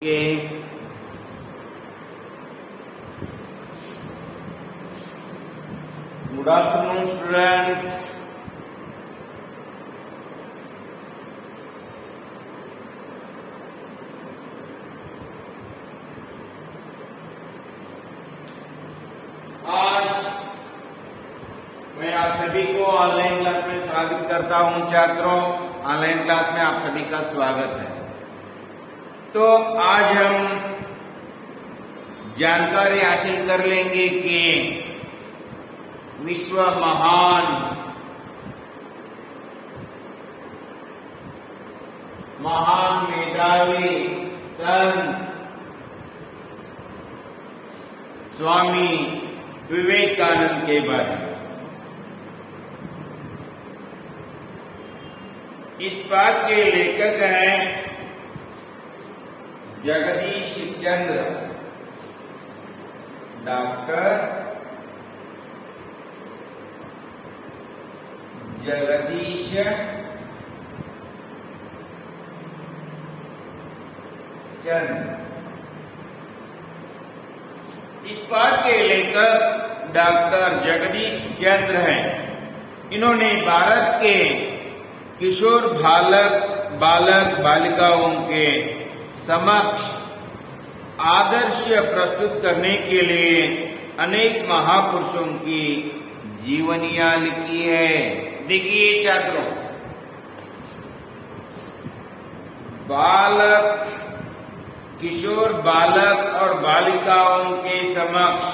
Good afternoon, students. आज मैं आप सभी को ऑनलाइन क्लास में स्वागत करता हूं। छात्रों, ऑनलाइन क्लास में आप सभी का स्वागत है। तो आज हम जानकारी हासिल कर लेंगे कि विश्व महान मेधावी संत स्वामी विवेकानंद के बारे में। इस बात के लेखक हैं जगदीश चंद्र, डॉक्टर जगदीश चंद्र। इस पाठ के लेखक डॉक्टर जगदीश चंद्र हैं। इन्होंने भारत के किशोर बालक बालिकाओं के समक्ष आदर्श प्रस्तुत करने के लिए अनेक महापुरुषों की जीवनियां लिखी है। देखिए छात्रों, किशोर बालक और बालिकाओं के समक्ष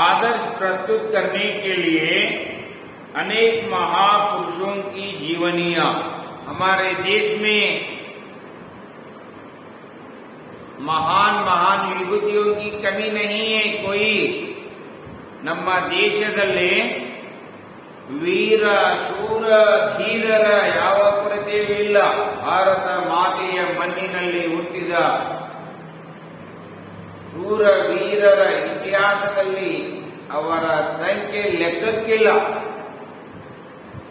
आदर्श प्रस्तुत करने के लिए अनेक महापुरुषों की जीवनियां। हमारे देश में महान विभूतियों की कमी नहीं है। कोई ನಮ್ಮ ದೇಶದಲ್ಲಿ ವೀರ ಶೂರ ಧೀರರ ಯಾವ ಕೊರತೆಯೂ ಇಲ್ಲ। ಭಾರತ ಮಾತೆಯ ಮಣ್ಣಿನಲ್ಲಿ ಹುಟ್ಟಿದ ಶೂರ ವೀರರ ಇತಿಹಾಸದಲ್ಲಿ ಅವರ ಸಂಖ್ಯೆ ಲೆಕ್ಕಕ್ಕಿಲ್ಲ।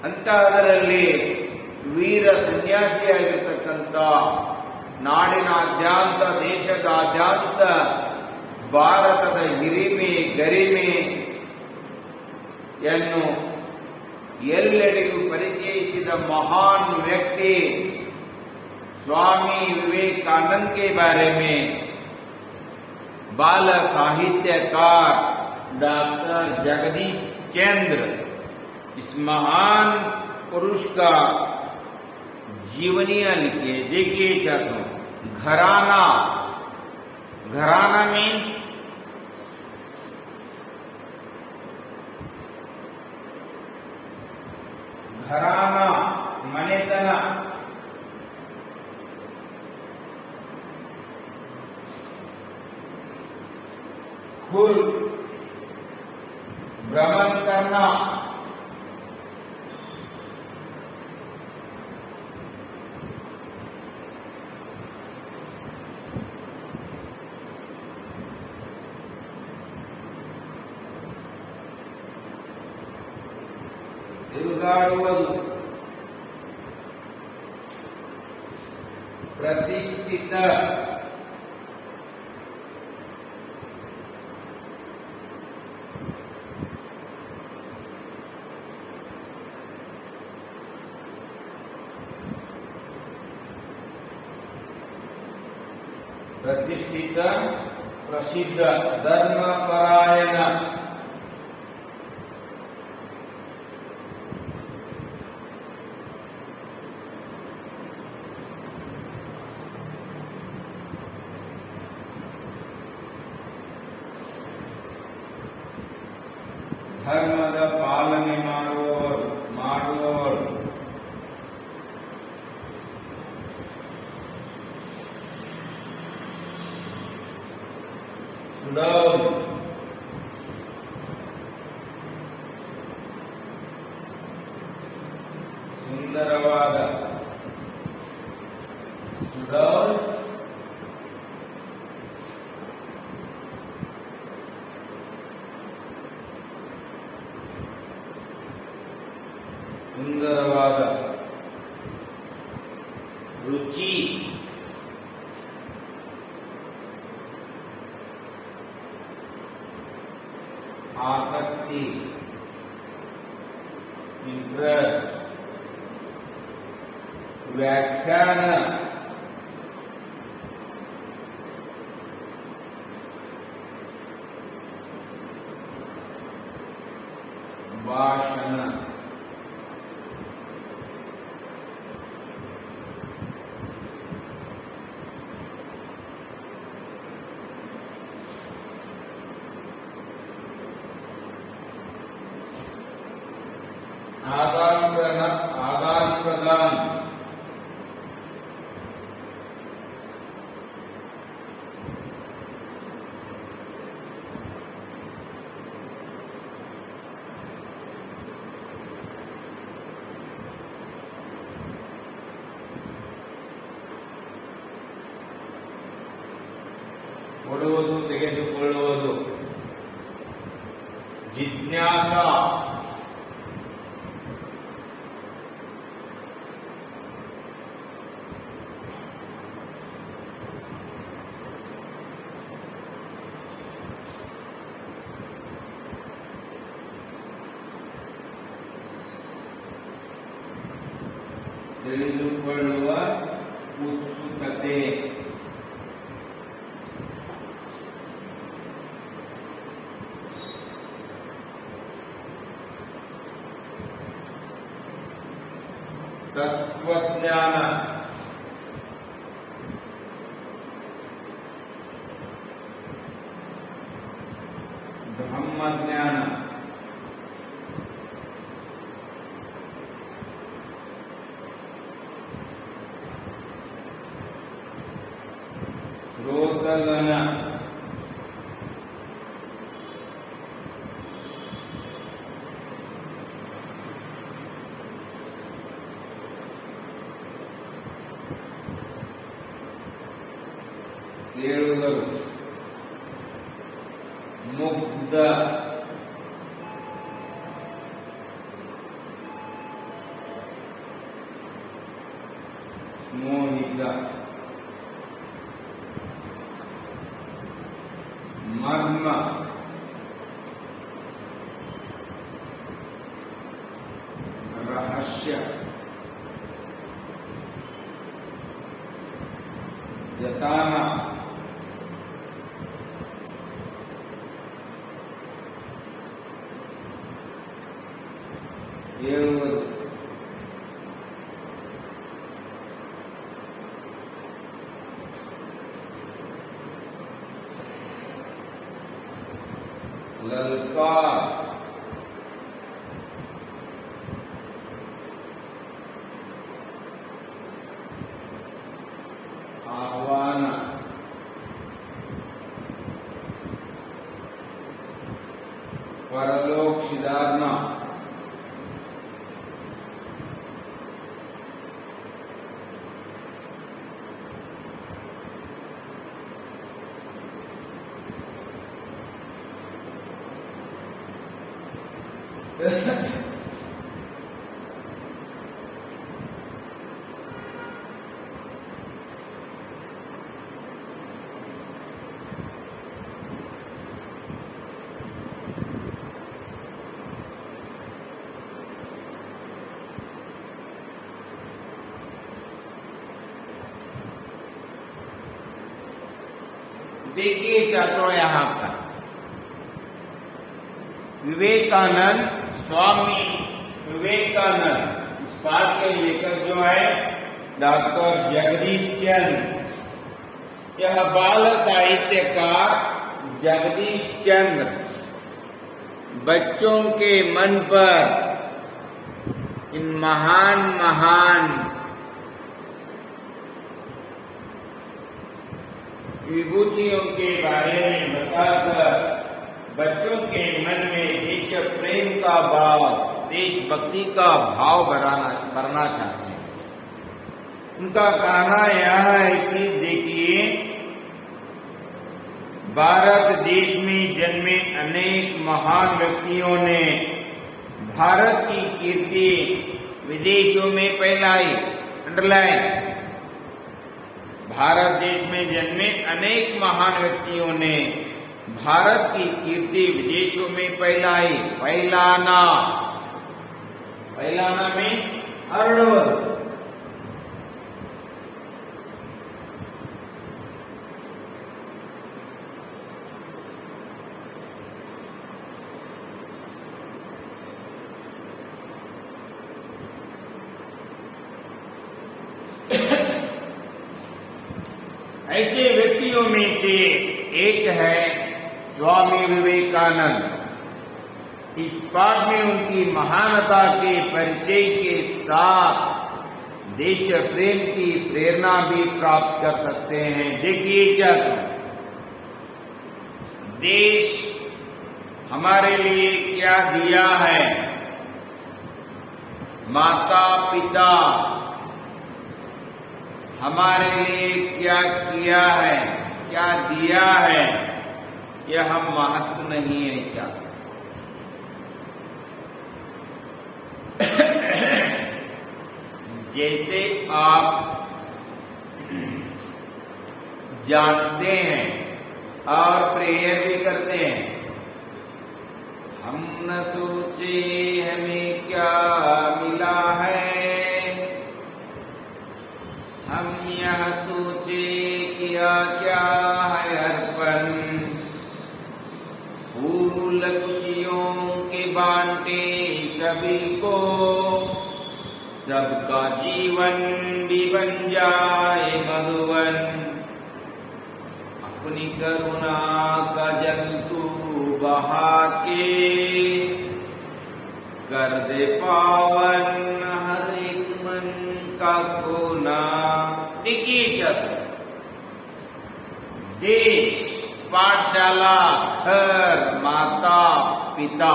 ಅಂತಹದರಲ್ಲಿ ವೀರ ಸನ್ಯಾಸಿಯಾಗಿರ್ತಕ್ಕಂಥ ನಾಡಿನಾದ್ಯಂತ ದೇಶದಾದ್ಯಂತ ಭಾರತದ ಹಿರಿಮೆ ಗರಿಮೆಯನ್ನು ಎಲ್ಲರಿಗೂ ಪರಿಚಯಿಸಿದ महान व्यक्ति स्वामी विवेकानंद के बारे में बाल साहित्यकार डॉक्टर जगदीश चंद्र इस महान पुरुष का जीवनियां लिखी है। देखिए छात्रों, घराना मीन्स घराना मनेतन। खुल भ्रमण करना। ತಿರುಗಾಡುವುದು, ಪ್ರತಿಷ್ಠಿತ, ಪ್ರಸಿದ್ಧ, ಧರ್ಮಪರಾಯಣ, ಧರ್ಮದ ಪಾಲನೆ ಮಾಡುವವರು, ಸುಂದರವಾದ, ಸುಂದರವಾದ ರುಚಿ आसक्ति, इंटरेस्ट, व्याख्यान, भाषण, आदान प्रदान, ಕೊಡುವುದು ತೆಗೆದುಕೊಳ್ಳುವುದು, ಜಿಜ್ಞಾಸ, ತಿಳಿದುಕೊಳ್ಳುವ ಉತ್ಸುಕತೆ, तत्वज्ञान, ब्रह्मज्ञान, श्रोतगण, ಕೇಳುಗರು, ಮುಗ್ಧ, ಮೋಹಿತ, ಮರ್ಮ, ರಹಸ್ಯ, ಜತಾನ, ಹೇಳುವುದು, ललकार, आह्वान, परलोक सिधारना, देखिए छात्रों, यहां पर विवेकानंद, स्वामी विवेकानंद, इस पाठ के लेखक जो है डॉक्टर जगदीश चंद्र, यह बाल साहित्यकार जगदीश चंद्र बच्चों के मन पर इन महान विभूतियों के बारे में बताकर बच्चों के मन में देश प्रेम का भाव, देशभक्ति का भाव करना चाहते हैं। उनका कहना यह है कि देखिए, भारत देश में जन्मे अनेक महान व्यक्तियों ने भारत की कीर्ति विदेशों में फैलाई। अंडरलाइन, भारत देश में जन्मे अनेक महान व्यक्तियों ने भारत की कीर्ति विदेशों में फैलाई। फैलाना मीन्स अर्डवर। ऐसे व्यक्तियों में से एक है स्वामी विवेकानंद। इस पाठ में उनकी महानता के परिचय के साथ देश प्रेम की प्रेरणा भी प्राप्त कर सकते हैं। देखिए क्या देश हमारे लिए क्या दिया है। माता पिता हमारे लिए क्या किया है, क्या दिया है, यह हम महत्व नहीं है क्या। जैसे आप जानते हैं और प्रेयर भी करते हैं, हम न सोचे हमें क्या मिला है, हम यह सोचे किया क्या है अर्पण। फूल खुशियों के बांटे सभी को, सबका जीवन भी बन जाए मधुवन। अपनी करुणा का जल तू बहा के, कर दे पावन हर एक मन का कोना। देखिए जब देश, पाठशाला, घर, माता पिता,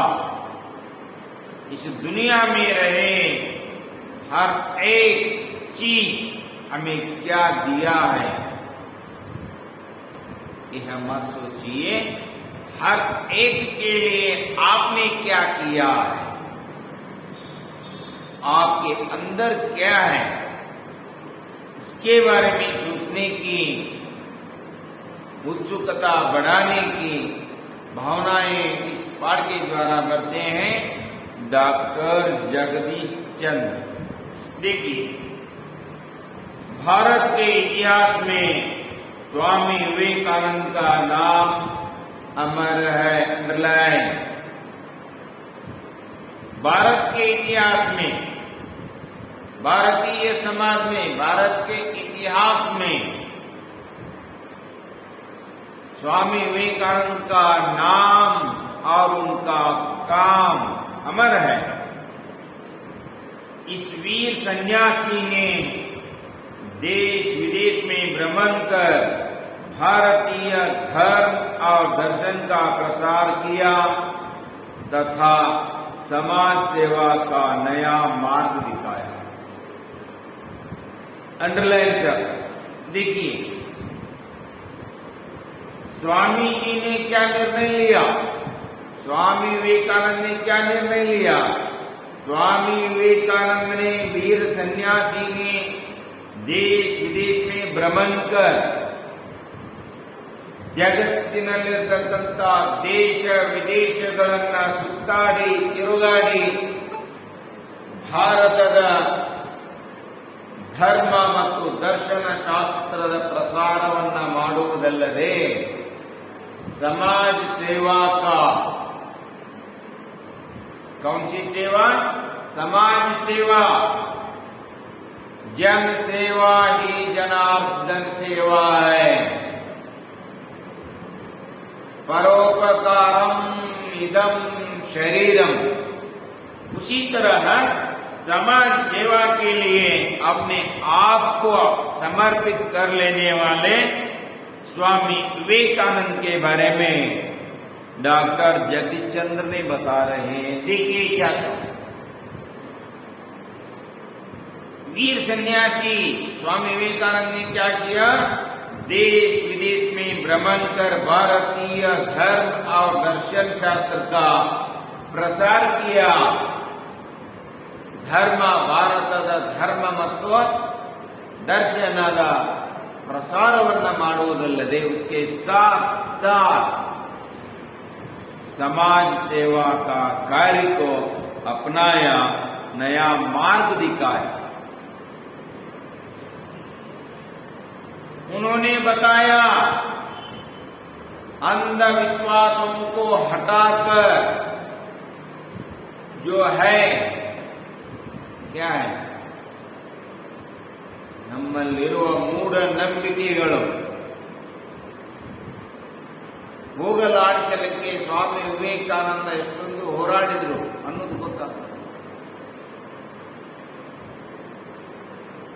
इस दुनिया में रहे हर एक चीज हमें क्या दिया है, यह मत सोचिए। हर एक के लिए आपने क्या किया है, आपके अंदर क्या है, इसके बारे में सोचने की उत्सुकता बढ़ाने की भावनाएं इस पाठ के द्वारा बढ़ते हैं डॉक्टर जगदीश चंद्र। देखिए, भारत के इतिहास में स्वामी विवेकानंद का नाम अमर है, अंडरलाइन। भारत के इतिहास में, भारतीय समाज में, भारत के इतिहास में स्वामी विवेकानंद का नाम और उनका काम अमर है। इस वीर सन्यासी ने देश विदेश में भ्रमण कर भारतीय धर्म और दर्शन का प्रसार किया तथा समाज सेवा का नया मार्ग दिखाया। अंडरलाइन कर देखिए, स्वामी जी ने क्या निर्णय लिया, स्वामी विवेकानंद ने क्या निर्णय लिया। स्वामी विवेकानंद ने, वीर सन्यासी ने देश विदेश में भ्रमण कर ಜಗತ್ತಿನಲ್ಲಿರತಕ್ಕಂಥ ದೇಶ ವಿದೇಶಗಳನ್ನ ಸುತ್ತಾಡಿ ತಿರುಗಾಡಿ ಭಾರತದ ಧರ್ಮ ಮತ್ತು ದರ್ಶನ ಶಾಸ್ತ್ರದ ಪ್ರಸಾರವನ್ನ ಮಾಡುವುದಲ್ಲದೆ समाज सेवा का, कौन सी सेवा, समाज सेवा, जन सेवा ही जनार्दन सेवा है। परोपकारम इदम शरीरम, उसी तरह समाज सेवा के लिए अपने आप को समर्पित कर लेने वाले स्वामी विवेकानंद के बारे में डॉक्टर जगदीश चंद्र ने बता रहे हैं। देखिए क्या था, वीर सन्यासी स्वामी विवेकानंद ने क्या किया, देश विदेश में भ्रमण कर भारतीय धर्म और दर्शन शास्त्र का प्रसार किया। धर्म, ಭಾರತದ ಧರ್ಮ ಮತ್ತು ದರ್ಶನದ ಪ್ರಸಾರವನ್ನ ಮಾಡುವುದಲ್ಲದೆ उसके साथ साथ समाज सेवा का कार्य को अपनाया, नया मार्ग दिखाया। उन्होंने बताया अंधविश्वासों को हटाकर जो है क्या है, ನಮ್ಮಲ್ಲಿರುವ ಮೂಢನಂಬಿಕೆಗಳು ಹೋಗಲಾಡಿಸಲಿಕ್ಕೆ ಸ್ವಾಮಿ ವಿವೇಕಾನಂದ ಎಷ್ಟೊಂದು ಹೋರಾಡಿದ್ರು ಅನ್ನೋದು ಗೊತ್ತಾಗ್ತದೆ.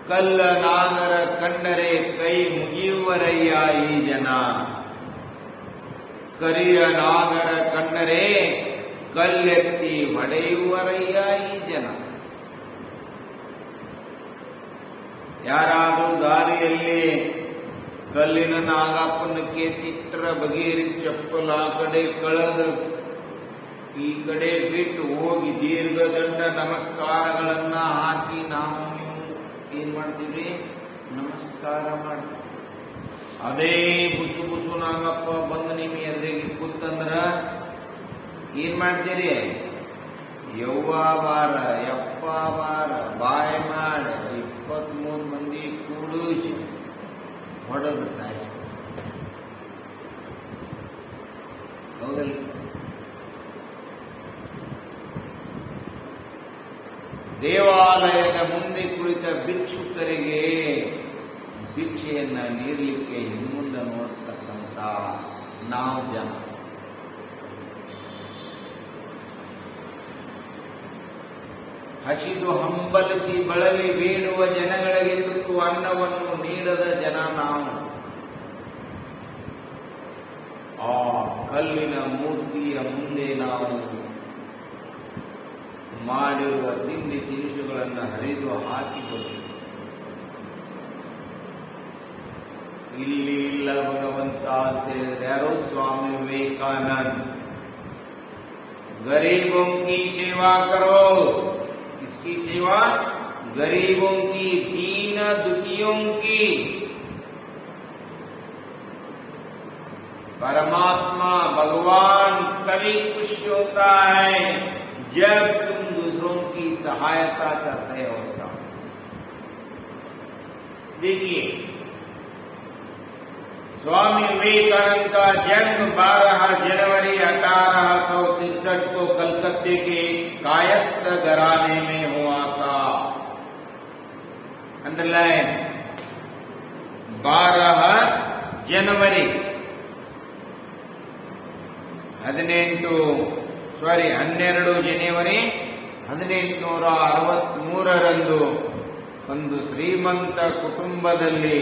ಕಲ್ಲ ನಾಗರ ಕಂಡರೆ ಕೈ ಮುಗಿಯುವರಯ್ಯ ಈ ಜನ, ಕರಿಯ ನಾಗರ ಕಂಡರೆ ಕಲ್ಲೆತ್ತಿ ಹೊಡೆಯುವರಯ್ಯ ಈ ಜನ. ಯಾರಾದರೂ ದಾರಿಯಲ್ಲಿ ಕಲ್ಲಿನ ನಾಗಪ್ಪನಕ್ಕೆ ತಿಟ್ಟರ ಬಗೆಯರಿ ಚಪ್ಪಲ ಆ ಕಡೆ ಕಳೆದು ಈ ಕಡೆ ಬಿಟ್ಟು ಹೋಗಿ ದೀರ್ಘದಂಡ ನಮಸ್ಕಾರಗಳನ್ನ ಹಾಕಿ ನಾವು ನೀವು ಏನ್ ಮಾಡ್ತೀವಿ, ನಮಸ್ಕಾರ ಮಾಡ್ತೀವಿ. ಅದೇ ಬುಸು ಬುಸು ನಾಗಪ್ಪ ಬಂದು ನಿಮ್ಮ ಎದುರಿಗೆ ಕೂತಂದ್ರ ಏನ್ ಮಾಡ್ತೀರಿ, ಯವ್ವ ಬಾರ ಯಪ್ಪ ಬಾರ ಬಾಯ್ ಮಾಡ 23 ಮಂದಿ ಕೂಡಿಸಿ ಹೊಡೆದು ಸಾಯಿಸಿ. ಹೌದಲ್ಲ? ದೇವಾಲಯದ ಮುಂದೆ ಕುಳಿತ ಭಿಕ್ಷುಕರಿಗೆ ಭಿಕ್ಷೆಯನ್ನ ನೀಡಲಿಕ್ಕೆ ಹಿಂದೆ ನೋಡ್ತಕ್ಕಂಥ ನಾವು ಜನ. ಹಸಿದು ಹಂಬಲಿಸಿ ಬಳಲಿ ಬೇಡುವ ಜನಗಳಿಗೆ ತುತ್ತು ಅನ್ನವನ್ನು ನೀಡದ ಜನ ನಾವು. ಆ ಕಲ್ಲಿನ ಮೂರ್ತಿಯ ಮುಂದೆ ನಾವು ಮಾಡಿರುವ ತಿಂಡಿ ತಿನಿಸುಗಳನ್ನು ಹರಿದು ಹಾಕಿಕೊಂಡು ಇಲ್ಲಿ ಇಲ್ಲ ಭಗವಂತ ಅಂತ ಹೇಳಿದ್ರೆ ಯಾರೋ ಸ್ವಾಮಿ ವಿವೇಕಾನಂದ. गरीबों की सेवा करो, किसकी सेवा, गरीबों की, दीन दुखियों की। परमात्मा भगवान तभी खुश होता है जब तुम दूसरों की सहायता करते होता। देखिए, स्वामी विवेकानंद का जन्म 12 जनवरी 1863 को कलकत्ते के कायस्थ घराने में हुआ था। अंडरलाइन, 12 जनवरी 12 ಜನವರಿ 1863ರಂದು ಒಂದು ಶ್ರೀಮಂತ ಕುಟುಂಬದಲ್ಲಿ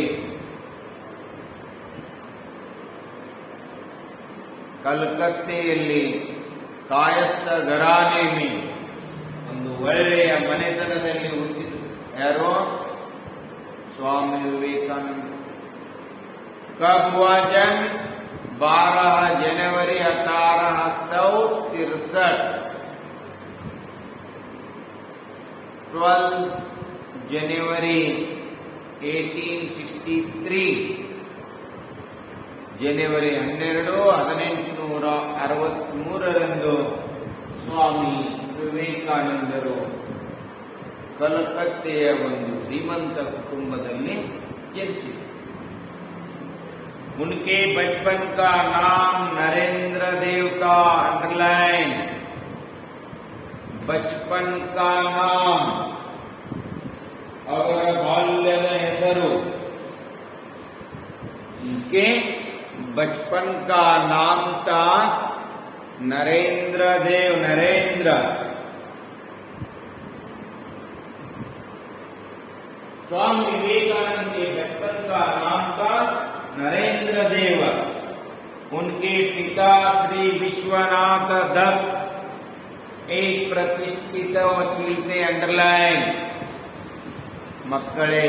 ಕಲ್ಕತ್ತೆಯಲ್ಲಿ ಕಾಯಸ್ಥ ಘರಾನೆ ಒಂದು ಒಳ್ಳೆಯ ಮನೆತನದಲ್ಲಿ ಹುಟ್ಟಿದ್ರು. ಯಾರೋ ಸ್ವಾಮಿ ವಿವೇಕಾನಂದ. ಕಬ್ ಹುआ जन्म 12 जनवरी 1863, 12 जनवरी 1863, ಜನವರಿ 12, 1863ರಂದು ಸ್ವಾಮಿ ವಿವೇಕಾನಂದರು ಕಲ್ಕತ್ತೆಯ ಒಂದು ಶ್ರೀಮಂತ ಕುಟುಂಬದಲ್ಲಿ ಜನಿಸಿದರು. उनके बचपन का नाम नरेंद्र देव था। अंडरलाइन, बचपन का नाम, ಅವರ ಬಾಲ್ಯದ ಹೆಸರು, उनके बचपन का नाम था नरेंद्र देव। नरेंद्र, स्वामी विवेकानंद के बचपन का नाम था नरेंद्र देव। उनके पिता श्री विश्वनाथ दत्त एक प्रतिष्ठित वकील थे। अंडरलाइन, ಮಕ್ಕಳೇ,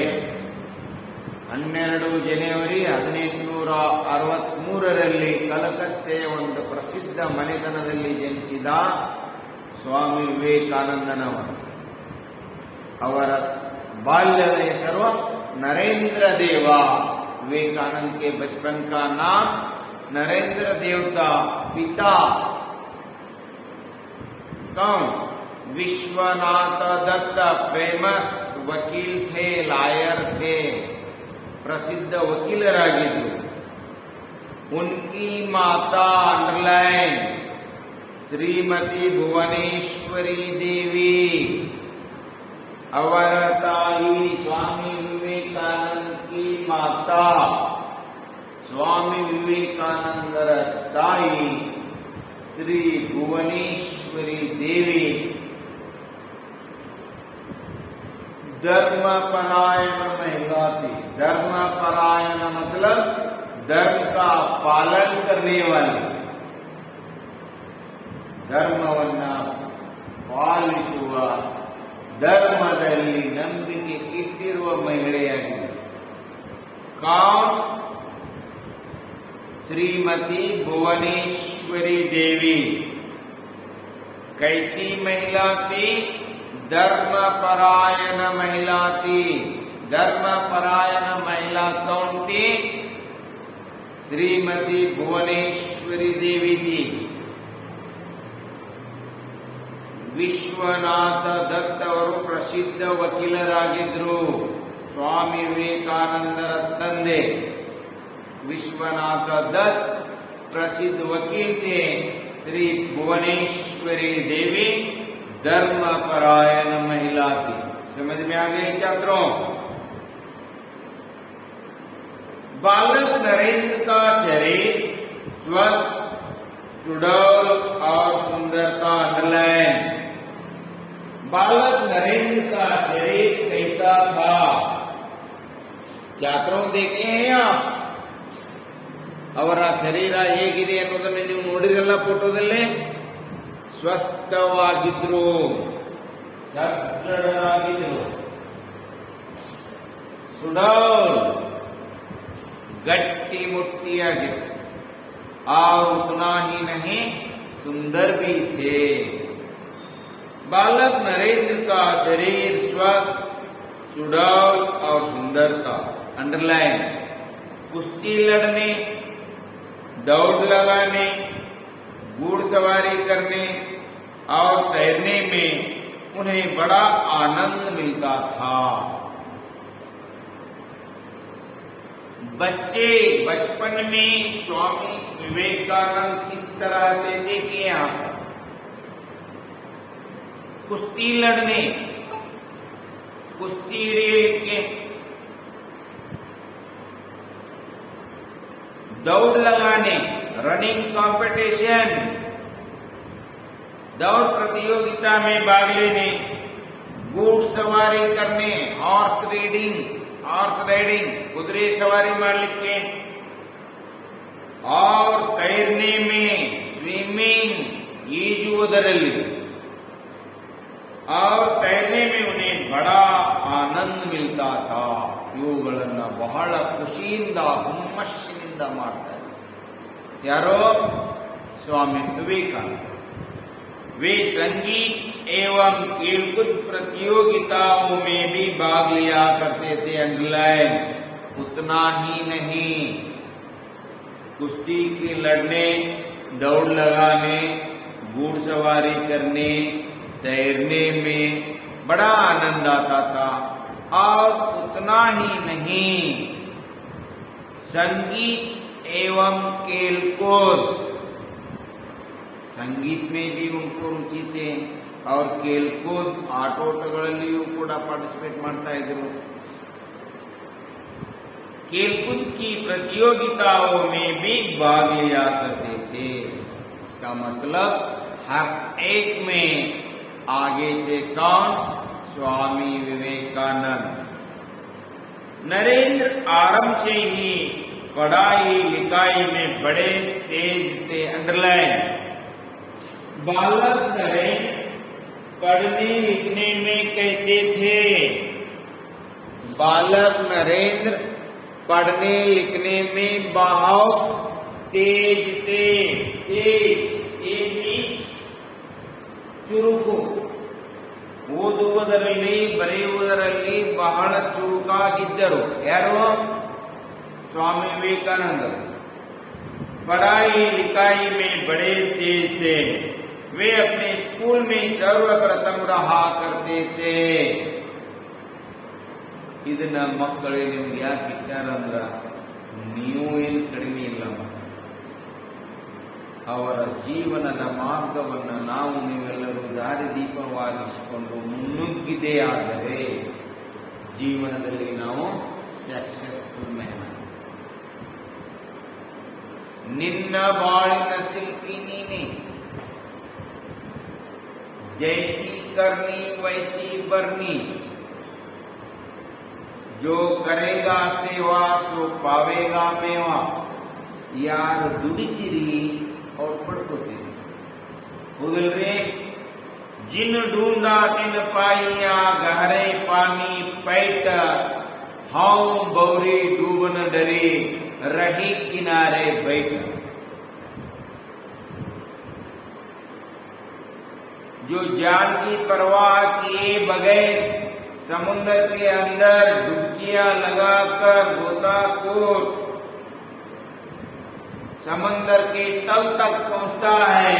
12 ಜನವರಿ 1863ರಲ್ಲಿ ಕಲಕತ್ತೆಯ ಒಂದು ಪ್ರಸಿದ್ಧ ಮನೆತನದಲ್ಲಿ ಜನಿಸಿದ ಸ್ವಾಮಿ ವಿವೇಕಾನಂದನವರು. ಅವರ ಬಾಲ್ಯದ ಹೆಸರು नरेंद्र देव। विवेकानंद के बचपन का नाम नरेंद्र देव था। पिता कौन? विश्वनाथ दत्त फेमस वकील थे, लायर थे, प्रसिद्ध वकीलरागिದ್ರು. उनकी माता अंडरलाइन श्रीमती भुवनेश्वरी देवी, ಅವರ ತಾಯಿ स्वामी विवेकानंद की माता, स्वामी विवेकानंदर ताई श्री भुवनेश्वरी देवी धर्मपरायण महिला थी. धर्मपरायण मतलब धर्म का पालन करने वाली, ಧರ್ಮವನ್ನ ಪಾಲಿಸುವ, ಧರ್ಮದಲ್ಲಿ ನಂಬಿಕೆ ಇಟ್ಟಿರುವ ಮಹಿಳೆಯಾಗಿದೆ. कौन? श्रीमती भुवनेश्वरी देवी. कैसी महिला थी? धर्मपरायण महिला थी. धर्मपरायण महिला कौन थी? श्रीमती भुवनेश्वरी देवी थी. ವಿಶ್ವನಾಥ ದತ್ ಅವರು ಪ್ರಸಿದ್ಧ ವಕೀಲರಾಗಿದ್ರು. ಸ್ವಾಮಿ ವಿವೇಕಾನಂದರ ತಂದೆ विश्वनाथ दत्त प्रसिद्ध वकील थे. श्री भुवनेश्वरी देवी धर्मपरायण महिला थी. समझ में आ गए छात्रों? बालक नरेंद्र का शरीर स्वस्थ, सुडौल और सुंदरता अंडरलाइन. बालक नरेंद्र का शरीर कैसा था? छात्रों देखे हैं आप? ಅವರ ಶರೀರ ಹೇಗಿದೆ ಅನ್ನೋದನ್ನು ನೀವು ನೋಡಿರಲ್ಲ ಫೋಟೋದಲ್ಲಿ. ಸ್ವಸ್ಥವಾಗಿದ್ರು, ಸದೃಢರಾಗಿದ್ರು. सुडौल गट्टी मुट्टियागिर और उतना ही नहीं सुंदर भी थे. बालक नरेंद्र का शरीर स्वस्थ, सुडौल और सुंदर था. अंडरलाइन. कुश्ती लड़ने, दौड़ लगाने, घुड़सवारी करने और तैरने में उन्हें बड़ा आनंद मिलता था. बच्चे बचपन में स्वामी विवेकानंद किस तरह देते कि आप कुश्ती लड़ने, कुश्ती के दौड़ लगाने, रनिंग कंपटीशन, दौड़ प्रतियोगिता में भाग लेने, घुड़सवारी करने, हॉर्स राइडिंग कुದುರೆ सवारी मारलिಕ್ಕೆ, और तैरने में स्विमिंग ಈಜುವುದರಲ್ಲಿ, और तैरने में उन्हें बड़ा आनंद मिलता था. ಇವುಗಳನ್ನ ಬಹಳ ಖುಷಿಯಿಂದ ಹುಮ್ಮಸ್ಸಿನಿಂದ ಮಾಡ್ತಾರೆ. ಯಾರೋ? स्वामी विवेकानंद. वे संगीत एवं खेलकूद प्रतियोगिताओं में भी भाग लिया करते थे. अंडरलाइन. उतना ही नहीं, कुश्ती के लड़ने, दौड़ लगाने, घुड़सवारी करने, तैरने में बड़ा आनंद आता था. और उतना ही नहीं, संगीत एवं खेलकूद, संगीत में भी उनको रुचि थे और खेलकूद ಆಟೋಟಗಳಲ್ಲಿಯೂ ಕೂಡ ಪಾರ್ಟಿಸಿಪೇಟ್ ಮಾಡ್ತಾ ಇದ್ರು. खेलकूद की प्रतियोगिताओं में भी भाग लिया करते थे. इसका मतलब हर एक में आगे थे. कौन? स्वामी विवेकानंद. नरेंद्र आरंभ से ही पढ़ाई लिखाई में बड़े तेज थे. अंडरलाइन. बालक नरेंद्र पढ़ने लिखने में कैसे थे? बालक नरेंद्र पढ़ने लिखने में बहुत तेज थे. तेज ಚುರುಕು, ಓದುವುದರಲ್ಲಿ ಬರೆಯುವುದರಲ್ಲಿ ಬಹಳ ಚುರುಕಾಗಿದ್ದರು. ಯಾರು? स्वामी विवेकानंद. पढ़ाई लिखाई में बड़े तेज थे. वे अपने स्कूल में सर्वप्रथम रहा करते थे। ಇದನ್ನ ಮಕ್ಕಳೇ ನಿಮ್ಗೆ ಯಾಕೆ ಇಟ್ಟಾರಂದ್ರ ನೀವು ಏನು ಕಡಿಮೆ ಇಲ್ಲ, ಅವರ ಜೀವನದ ಮಾರ್ಗವನ್ನು ನಾವು ನೀವೆಲ್ಲರೂ ದಾರಿದೀಪವಾಗಿಸಿಕೊಂಡು ಮುನ್ನುಗ್ಗಿದೆ ಆದರೆ ಜೀವನದಲ್ಲಿ ನಾವು ಸಕ್ಸಸ್ಫುಲ್ ಮ್ಯಾನ್. ನಿನ್ನ ಬಾಳಿನ ಶಿಲ್ಪಿ ನೀನೆ, जैसी करनी वैसी बरनी, जो करेगा सेवा सो पावेगा मेवा. यार ದುಡಿತೀರಿ और पढ़कोತೀರಿ, ಹೌದಲ್ರಿ? जिन ढूंढा तिन पाइया गहरे पानी पैट, हाउ बौरी डूबन डरी रही किनारे बैठ. जो जान की परवाह किए बगैर समुद्र के अंदर डुबकियां लगाकर गोताखोर समंदर के तल तक पहुंचता है,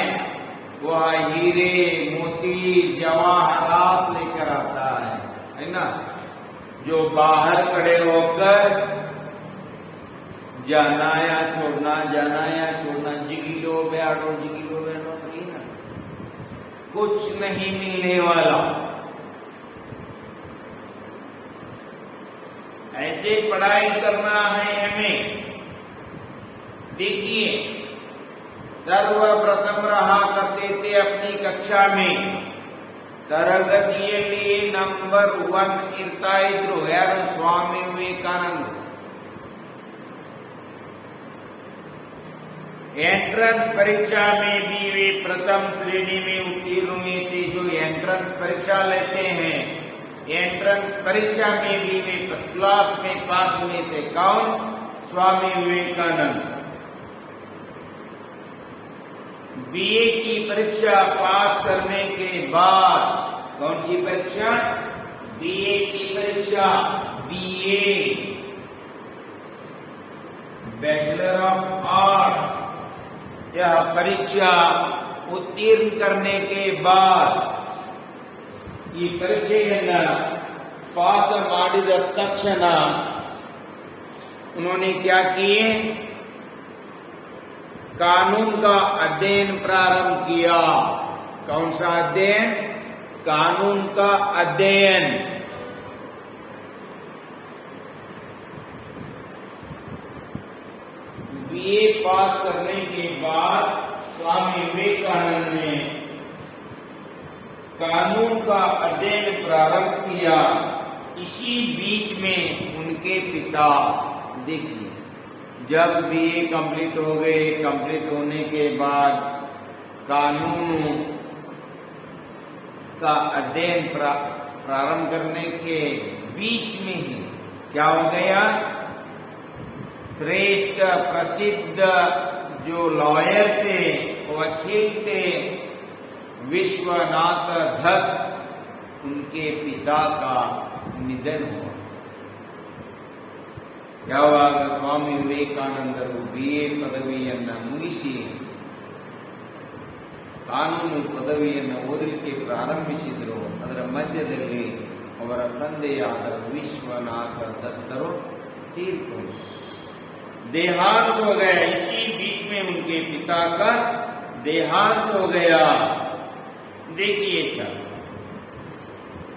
वह हीरे मोती जवाहरात लेकर आता है ना? जो बाहर खड़े होकर जाना या छोड़ना, जाना या छोड़ना, जिगिलो बैठो जिगिलो बैठो, ना कुछ नहीं मिलने वाला. ऐसे पढ़ाई करना है हमें. देखिए, सर्वप्रथम रहा करते थे अपनी कक्षा में, ತರಗತಿಯಲ್ಲಿ ನಂಬರ್ 1 ಇರ್ತಾ ಇದ್ರು. ಯಾರು? ಸ್ವಾಮಿ ವಿವೇಕಾನಂದ. एंट्रेंस परीक्षा में भी वे प्रथम श्रेणी में उत्तीर्ण हुए थे. जो एंट्रेंस परीक्षा लेते हैं, एंट्रेंस परीक्षा में भी वे फर्स्ट क्लास में पास हुए थे. कौन? स्वामी विवेकानंद. बीए की परीक्षा पास करने के बाद, कौन सी परीक्षा? बीए की परीक्षा, बीए बैचलर ऑफ आर्ट्स. यह परीक्षा उत्तीर्ण करने के बाद ಈ ಪರೀಕ್ಷೆಯನ್ನ ಪಾಸ್ ಮಾಡಿದ ತಕ್ಷಣ उन्होंने क्या किए? कानून का अध्ययन प्रारंभ किया. कौन सा अध्ययन? कानून का अध्ययन. बीए पास करने के बाद स्वामी विवेकानंद ने कानून का अध्ययन प्रारंभ किया. इसी बीच में उनके पिता, देखिए, जब बीए कंप्लीट हो गए, कंप्लीट होने के बाद कानून का अध्ययन प्रारंभ करने के बीच में ही क्या हो गया? श्रेष्ठ प्रसिद्ध जो लॉयर थे, वकील थे, विश्वनाथ दत्त, उनके पिता का निधन हुआ. ಯಾವಾಗ ಸ್ವಾಮಿ ವಿವೇಕಾನಂದರು BA ಪದವಿಯನ್ನು ಮುಗಿಸಿ ಕಾನೂನು ಪದವಿಯನ್ನು ಓದಲಿಕ್ಕೆ ಪ್ರಾರಂಭಿಸಿದರು, ಅದರ ಮಧ್ಯದಲ್ಲಿ ಅವರ ತಂದೆಯಾದ ವಿಶ್ವನಾಥ ದತ್ತರು ತೀರ್ಕೊಂಡರು. देहांत हो गया. इसी बीच में उनके पिता का देहांत हो गया. देखिए, क्या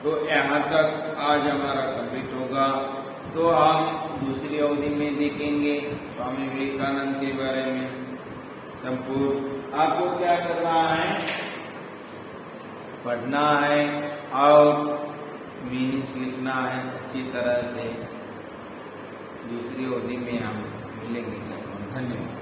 तो यहाँ तक आज हमारा कंप्लीट होगा. तो हम दूसरी अवधि में देखेंगे स्वामी विवेकानंद के बारे में संपूर्ण. आपको क्या करना है? पढ़ना है और मीनिंग्स लिखना है अच्छी तरह से. दूसरी अवधि में हम मिलेंगे. धन्यवाद.